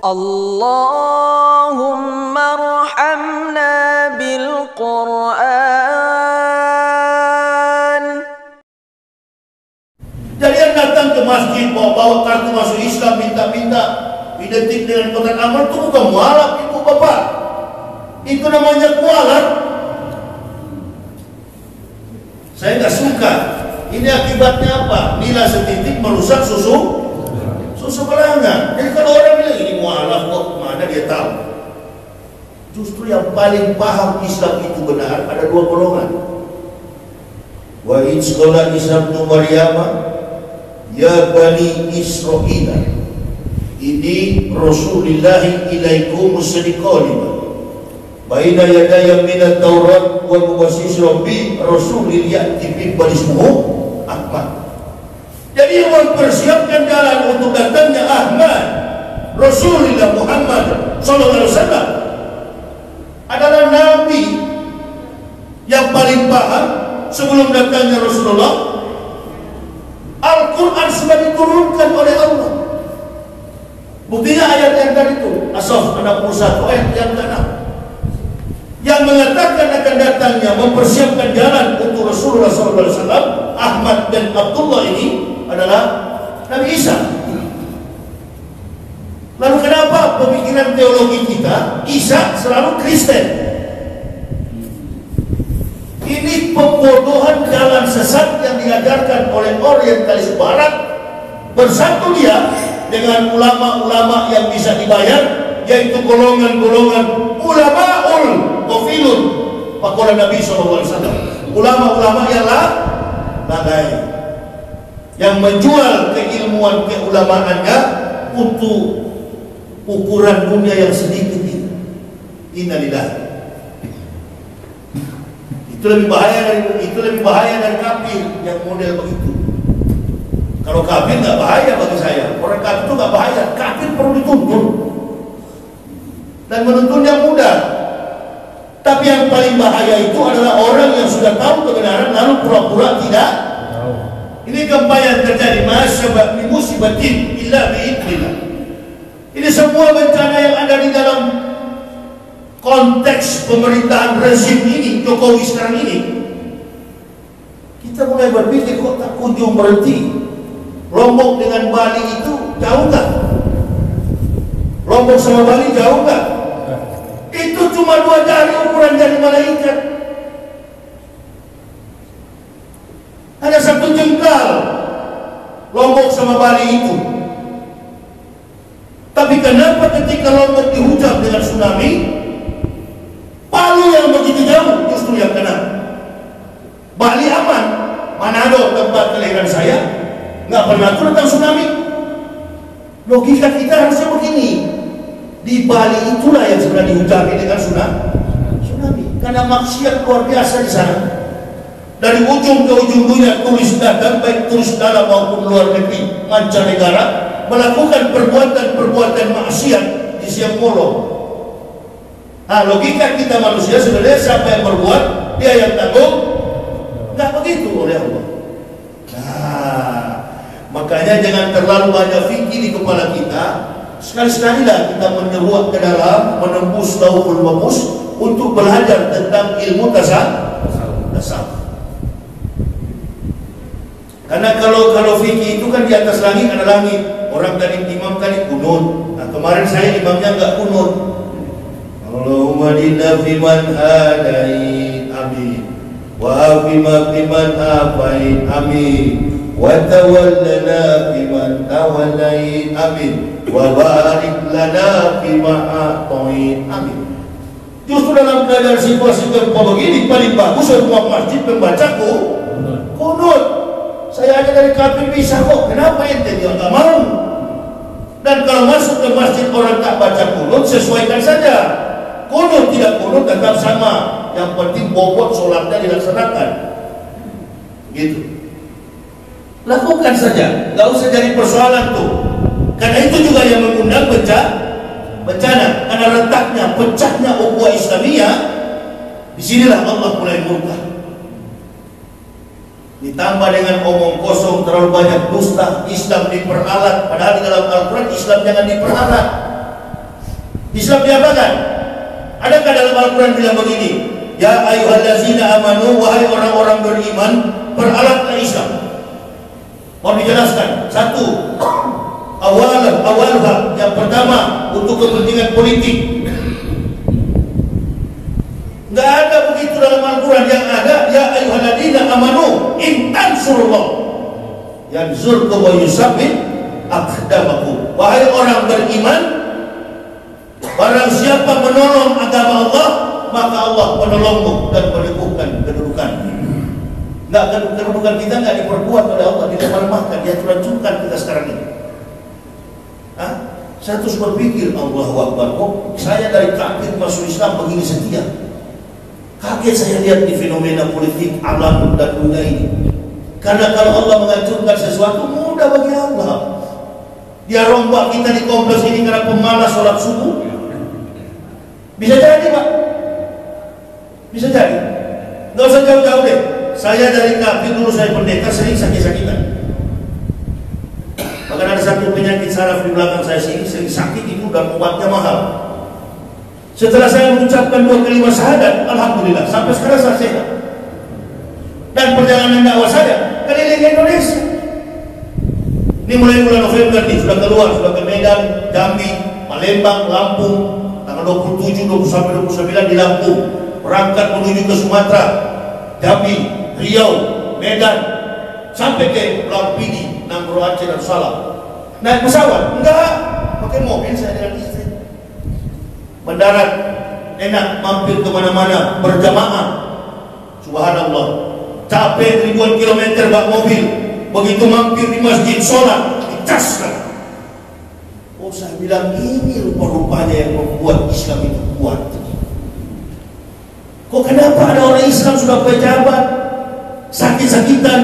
Allahumma arhamna bil Quran. Jadi yang datang ke masjid bawa kartu masuk Islam, minta-minta identik dengan kotak amal, itu bukan mualaf, ibu bapak. Itu namanya kualat. Saya nggak suka. Ini akibatnya apa? Nila setitik merusak susu berangan. Jadi kalau orang bilang ini mualaf kok, mana dia tahu? Justru yang paling paham Islam itu benar ada dua golongan. Wa idzqala Isa ibnu Maryam ya bani Israil ini Rasulullah ilaikum musaddiqan baina yadaya minat Taurat wa mubasyshiran bi rasulil ya'ti bi ismuhu Ahmad. Jadi yang mempersiapkan jalan untuk datangnya Ahmad Rasulullah Muhammad sallallahu alaihi wasallam adalah nabi yang paling paham. Sebelum datangnya Rasulullah, Al-Quran sudah diturunkan oleh Allah. Buktinya ayat yang tadi itu As-Saff 61 ayat yang ke-6 yang mengatakan akan datangnya mempersiapkan jalan untuk Rasulullah SAW. Ahmad dan Abdullah ini adalah Nabi Isa. Lalu kenapa pemikiran teologi kita Isa selalu Kristen? Ini pembodohan jalan sesat yang diajarkan oleh orientalis barat. Bersatu dia dengan ulama-ulama yang bisa dibayar, yaitu golongan-golongan ulama'ul qafilun pakola Nabi SAW. Ulama-ulama yang lalai, yang menjual keilmuan keulamaannya untuk ukuran dunia yang sedikit ini. Innalillahi. Itu lebih bahaya dari kafir yang model begitu. Kalau kafir nggak bahaya bagi saya. Orang kafir itu nggak bahaya. Kafir perlu dituntun dan menuntunnya mudah. Tapi yang paling bahaya itu adalah orang yang sudah tahu kebenaran lalu pura-pura tidak. Ini gempa yang terjadi masyabah bi musibatin illa bi'idnillah. Ini semua bencana yang ada di dalam konteks pemerintahan rezim ini, Jokowi sekarang ini, kita mulai berpikir kok tak kunjung berhenti. Lombok dengan Bali itu jauh nggak? Lombok sama Bali jauh nggak? Itu cuma 2 jari ukuran jari malaikat. Ada 1 jengkal Lombok sama Bali itu. Tapi kenapa ketika Lombok dihujam dengan tsunami, Palu yang begitu jauh justru yang kena? Bali aman. Manado tempat kelahiran saya nggak pernah tuh tentang tsunami. Logika kita harusnya begini. Di Bali itulah yang sebenarnya dihujami dengan tsunami. Karena maksiat luar biasa di sana. Dari ujung ke ujung dunia turis datang, baik turis dalam maupun luar negeri, mancanegara, melakukan perbuatan-perbuatan maksiat di siang bolong. Nah, logika kita manusia sebenarnya siapa yang berbuat, dia yang tanggung. Nggak begitu oleh Allah. Nah, makanya jangan terlalu banyak fikir di kepala kita. Sekali-sekalilah kita menyeruak ke dalam, menembus lauhul mahfuz untuk belajar tentang ilmu tasawuf. Karena kalau fikih itu kan di atas langit ada langit. Orang tadi imam tadi kunut. Nah, kemarin saya imamnya nggak kunut. Allahumma dinna fiman hadait, amin. Wa afima fiman afait, amin. Wa tawallana fiman tawallait, amin. Wa barik lana fima a'tait, amin. Justru dalam keadaan situasi gempa begini paling bagus semua masjid membaca kunut. Saya aja dari kafir bisa kok. Kenapa ente dia nggak mau? Dan kalau masuk ke masjid orang tak baca kunut, sesuaikan saja. Kunut tidak kunut tetap sama. Yang penting bobot sholatnya dilaksanakan. Gitu. Lakukan saja, nggak usah jadi persoalan tuh. Karena itu juga yang mengundang bencana. Karena letaknya pecahnya ukhuwah Islamiyah, disinilah Allah mulai murka. Ditambah dengan omong kosong, terlalu banyak dusta, Islam diperalat. Padahal di dalam Al-Quran Islam jangan diperalat. Islam diapakan? Adakah dalam Al-Quran bilang begini? Ya ayyuhallazina amanu, wahai orang-orang beriman, peralatlah Islam. Mau dijelaskan. Satu, awalnya yang pertama untuk kepentingan politik. Enggak ada begitu dalam Al-Quran. Yang ada ya ayyuhallazina amanu in tansurullah yansurkum wa yusabbit aqdamakum. Wahai orang beriman, barang siapa menolong agama Allah, maka Allah menolongmu dan meneguhkan kedudukan. Kedudukan kita nggak diperkuat oleh Allah, tidak melemahkan, dia terancurkan kita sekarang ini. Saya terus berpikir, Allahu Akbar, kok saya dari kafir masuk Islam begini setia. Kaget saya lihat di fenomena politik alam dan dunia ini. Karena kalau Allah menghancurkan sesuatu, mudah bagi Allah. Dia rombak kita di kompleks ini karena pemalas sholat subuh. Bisa jadi, Pak. Bisa jadi. Nggak usah jauh-jauh deh. Saya dari kafir dulu, saya pendeta, sering sakit-sakitan. Bahkan ada satu penyakit saraf di belakang saya sini, sering sakit itu dan obatnya mahal. Setelah saya mengucapkan 2 kalimat syahadat, alhamdulillah, sampai sekarang saya sehat. Dan perjalanan dakwah saya keliling Indonesia. Ini mulai bulan November nih, sudah keluar, sudah ke Medan, Jambi, Palembang, Lampung, tanggal 27, 20 sampai 29 di Lampung. Berangkat menuju ke Sumatera, Jambi, Riau, Medan, sampai ke Pulau Pidi, Nanggro, Aceh dan Salah. Naik pesawat? Enggak, pakai mobil saya dengan istri. Mendarat enak, mampir kemana-mana berjamaah. Subhanallah, capek ribuan kilometer bak mobil, begitu mampir di masjid sholat, dicaskan. Oh, saya bilang ini rupa-rupanya yang membuat Islam itu kuat. Kok kenapa ada orang Islam sudah pejabat, sakit-sakitan,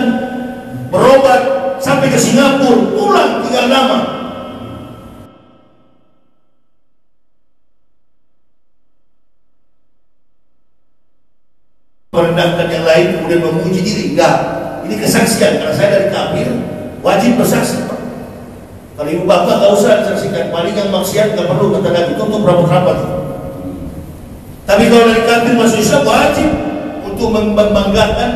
berobat sampai ke Singapura, pulang tinggal lama. Merendahkan yang lain kemudian memuji diri. Enggak, ini kesaksian. Karena saya dari kafir wajib bersaksi. Kalau ibu bapak gak usah disaksikan, paling yang maksiat gak perlu kata Nabi, tutup rapat-rapat. Tapi kalau dari kafir masuk Islam, wajib untuk membanggakan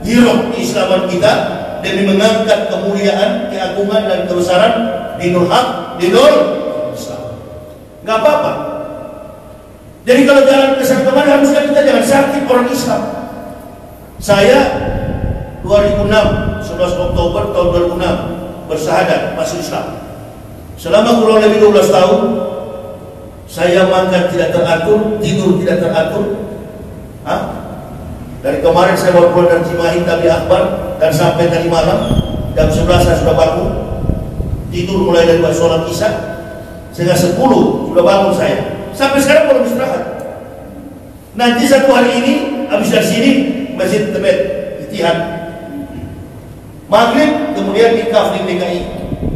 hirok keislaman kita demi mengangkat kemuliaan, keagungan dan kebesaran dinul haq, dinul Islam. Gak apa-apa. Jadi kalau jalan ke sana kemana, harusnya kita jangan sakit orang Islam. Saya 2006, 11 Oktober tahun 2006 bersyahadat masuk Islam. Selama kurang lebih 12 tahun saya makan tidak teratur, tidur tidak teratur. Dari kemarin saya baru pulang dari Cimahi Tabligh Akbar dan sampai tadi malam jam 11 saya sudah bangun. Tidur mulai dari sholat Isya sehingga 10 sudah bangun saya. Sampai sekarang belum istirahat. Nanti satu hari ini habis dari sini Masjid Tebet Ittihad, maghrib kemudian ikaf di DKI,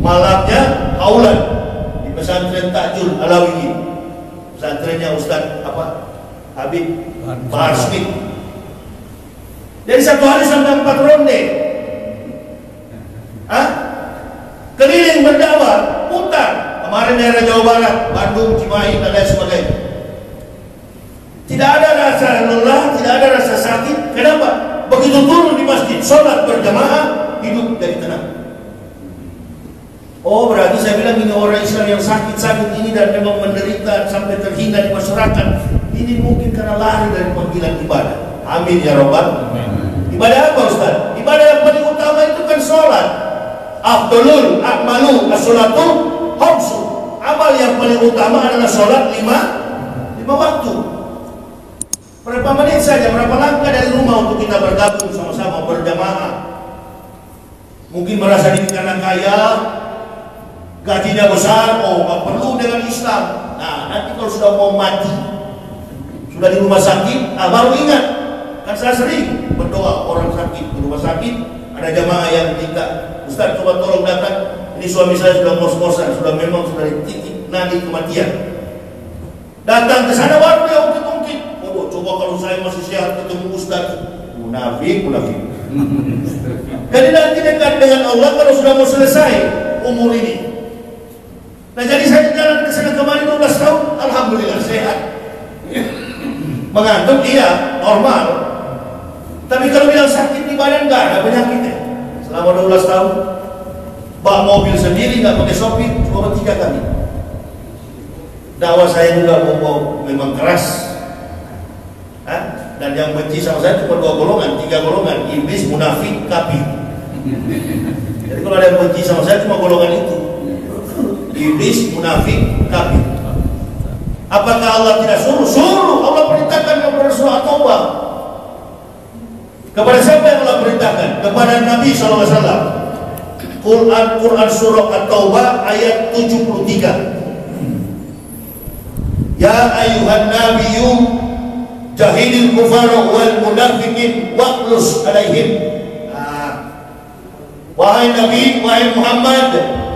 malamnya aulan di pesantren Takjul Alawi, pesantrennya Ustaz Habib Bahar Smith. Jadi satu hari sampai 4 ronde. Keliling berdakwah, putar. Kemarin daerah Jawa Barat, Bandung, Cimahi dan lain sebagainya. Tidak ada rasa lelah, tidak ada rasa sakit. Kenapa? Begitu turun di masjid, sholat berjamaah, hidup jadi tenang. Oh, berarti saya bilang ini orang Islam yang sakit-sakit ini dan memang menderita sampai terhina di masyarakat. Ini mungkin karena lari dari panggilan ibadah. Amin ya Rabbal. Ibadah apa Ustaz? Ibadah yang paling utama itu kan sholat. Afdalul a'malu as-sholatu khamsu. Amal yang paling utama adalah sholat 5 waktu. Berapa menit saja, berapa langkah dari rumah untuk kita bergabung sama-sama berjamaah. Mungkin merasa diri karena kaya, gajinya besar, oh nggak perlu dengan Islam. Nah, nanti kalau sudah mau mati, sudah di rumah sakit, baru ingat. Kan saya sering berdoa orang sakit di rumah sakit, ada jamaah yang minta, Ustaz coba tolong datang. Ini suami saya sudah ngos-ngosan, sudah memang sudah di titik nadi kematian. Datang ke sana baru dia ungkit-ungkit. Oh, coba kalau saya masih sehat ketemu Ustaz. Munafik. Jadi nanti dekat dengan Allah kalau sudah mau selesai umur ini. Nah, jadi saya jalan ke sana kemarin 12 tahun, alhamdulillah. Mengantuk iya, normal. Tapi kalau bilang sakit di badan, nggak ada penyakitnya. Selama 12 tahun, bawa mobil sendiri, nggak pakai sopir, cuma 3 kali. Dakwah saya juga memang keras. Dan yang benci sama saya cuma 2 golongan, 3 golongan, iblis, munafik, kafir. Jadi kalau ada yang benci sama saya cuma golongan itu, iblis, munafik, kafir. Apakah Allah tidak suruh? Suruh. Allah perintahkan kepada surah At-Taubah. Kepada siapa yang Allah perintahkan? Kepada Nabi SAW. Quran surah At-Taubah ayat 73. Ya ayuhan nabiyyu jahidil kufara wal munafiqin waqlus alaihim. Wahai Nabi, wahai Muhammad,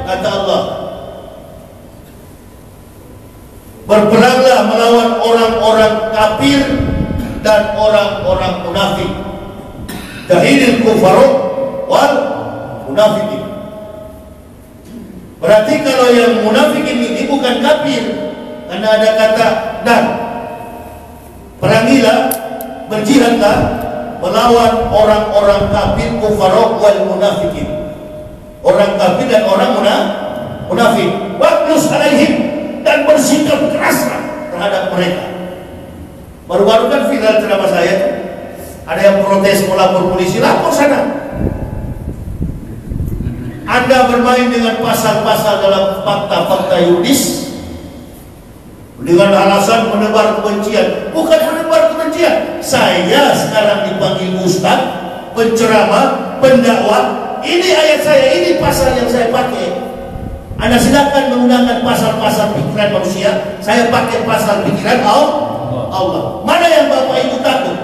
kata Allah, berperanglah melawan orang-orang kafir dan orang-orang munafik. Jahidil kufara wal munafiqin. Berarti kalau yang munafikin ini bukan kafir, karena ada kata dan. Perangilah, berjihadlah melawan orang-orang kafir, kufara wal munafikin. Orang kafir dan orang munafik. Waqlus alaihim, dan bersikap keraslah terhadap mereka. Baru-baru kan viral ceramah saya, ada yang protes mau lapor polisi, lapor sana. Anda bermain dengan pasal-pasal dalam fakta-fakta yuridis dengan alasan menebar kebencian. Bukan menebar kebencian. Saya sekarang dipanggil ustaz, penceramah, pendakwah. Ini ayat saya, ini pasal yang saya pakai. Anda silakan menggunakan pasal-pasal pikiran manusia, saya pakai pasal pikiran Allah. Mana yang Bapak Ibu takut?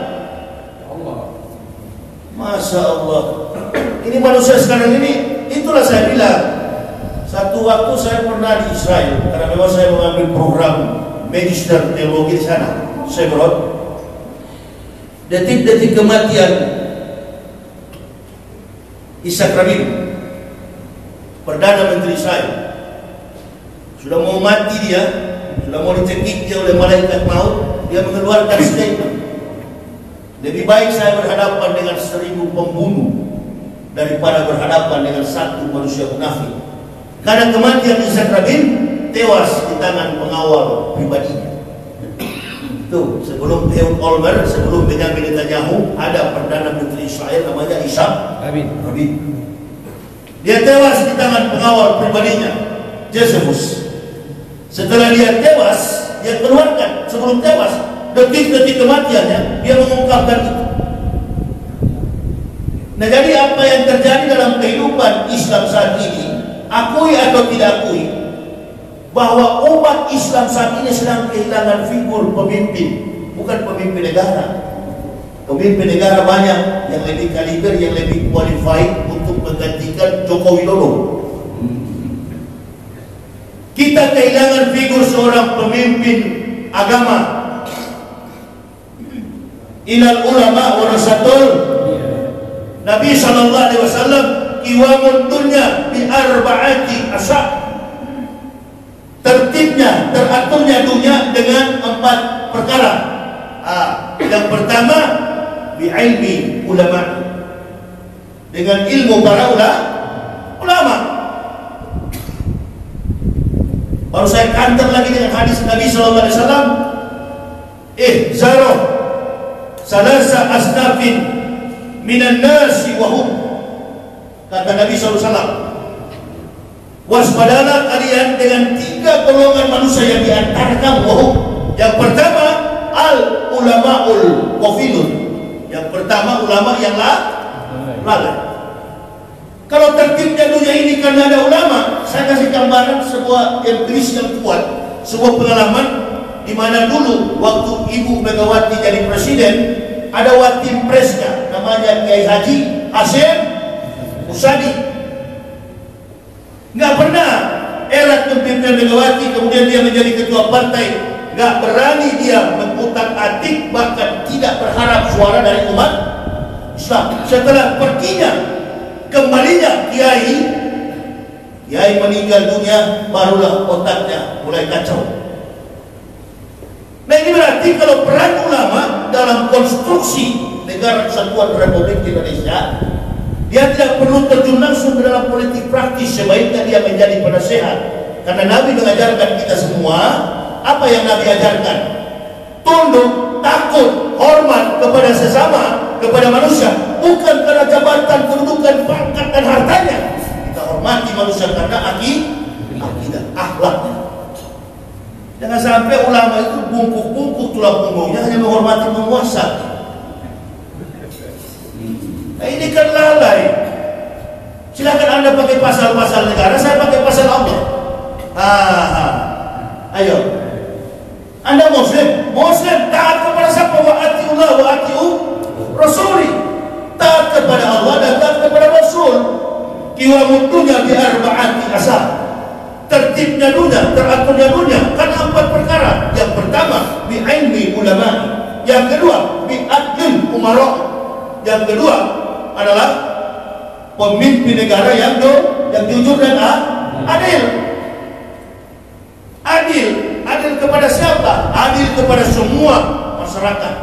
Allah. Masya Allah. Ini manusia sekarang ini, itulah saya bilang. Satu waktu saya pernah di Israel, karena memang saya mengambil program magister teologi di sana. Saya berot detik-detik kematian Ishak Rabin, Perdana Menteri Israel. Sudah mau mati dia, sudah mau dicekik dia oleh malaikat maut. Dia mengeluarkan statement, lebih baik saya berhadapan dengan 1000 pembunuh daripada berhadapan dengan satu manusia munafik. Karena kematian Ishak Rabin tewas di tangan pengawal pribadinya. Tuh, sebelum Ehud Olmert, sebelum Benjamin Netanyahu, ada Perdana Menteri Israel namanya Ishak Rabin. Dia tewas di tangan pengawal pribadinya, Josephus. Setelah dia tewas, dia keluarkan sebelum tewas, detik-detik kematiannya, dia mengungkapkan itu. Nah, jadi apa yang terjadi dalam kehidupan Islam saat ini, akui atau tidak akui, bahwa umat Islam saat ini sedang kehilangan figur pemimpin, bukan pemimpin negara. Pemimpin negara banyak yang lebih kaliber, yang lebih qualified untuk menggantikan Joko Widodo. Kita kehilangan figur seorang pemimpin agama. Ilal ulama warasatul. Nabi SAW, qiwamun dunya bi arba'ati asya'. Tertibnya, teraturnya dunia dengan 4 perkara. Yang pertama, bi'ilmi ulama, dengan ilmu para ulama. Baru saya kantor lagi dengan hadis Nabi SAW, ihzaru salasa asnafin minan nasi wahum. Kata Nabi SAW, waspadalah kalian dengan 3 golongan manusia yang diantara kamu. Yang pertama, al ulama'ul qafilun. Yang pertama, ulama yang lalai. Kalau tertibnya dunia ini karena ada ulama, saya kasih gambaran sebuah empiris yang kuat, sebuah pengalaman di mana dulu waktu Ibu Megawati jadi presiden, ada watim presnya namanya Kiai Haji Hasyim Musadi. Nggak pernah era kepemimpinan Megawati kemudian dia menjadi ketua partai, nggak berani dia mengutak-atik, bahkan tidak berharap suara dari umat Islam. Setelah perginya, kembalinya Kiai meninggal dunia, barulah otaknya mulai kacau. Nah, ini berarti kalau peran ulama dalam konstruksi negara kesatuan Republik Indonesia, dia tidak perlu terjun langsung ke dalam politik praktis, sebaiknya dia menjadi penasehat. Karena Nabi mengajarkan kita semua, apa yang Nabi ajarkan? Tunduk, takut, hormat kepada sesama, kepada manusia, bukan karena jabatan, kedudukan, pangkat dan hartanya. Kita hormati manusia karena akidah, akhlaknya. Jangan sampai ulama itu bungkuk-bungkuk tulang punggungnya hanya menghormati penguasa. Nah, ini kan lalai. Silakan Anda pakai pasal-pasal negara, saya pakai pasal Allah. Ayo. Anda Muslim taat kepada siapa? Wa atiullah wa atiu rasuli. Taat kepada Allah dan taat kepada Rasul. Qiwamud dunya bi arba'ati asal. Tertibnya dunia, teraturnya dunia kan 4 perkara. Yang pertama bi ilmi ulama, yang kedua bi adlin umara, yang kedua adalah pemimpin negara yang jujur dan adil. Adil kepada siapa? Adil kepada semua masyarakat.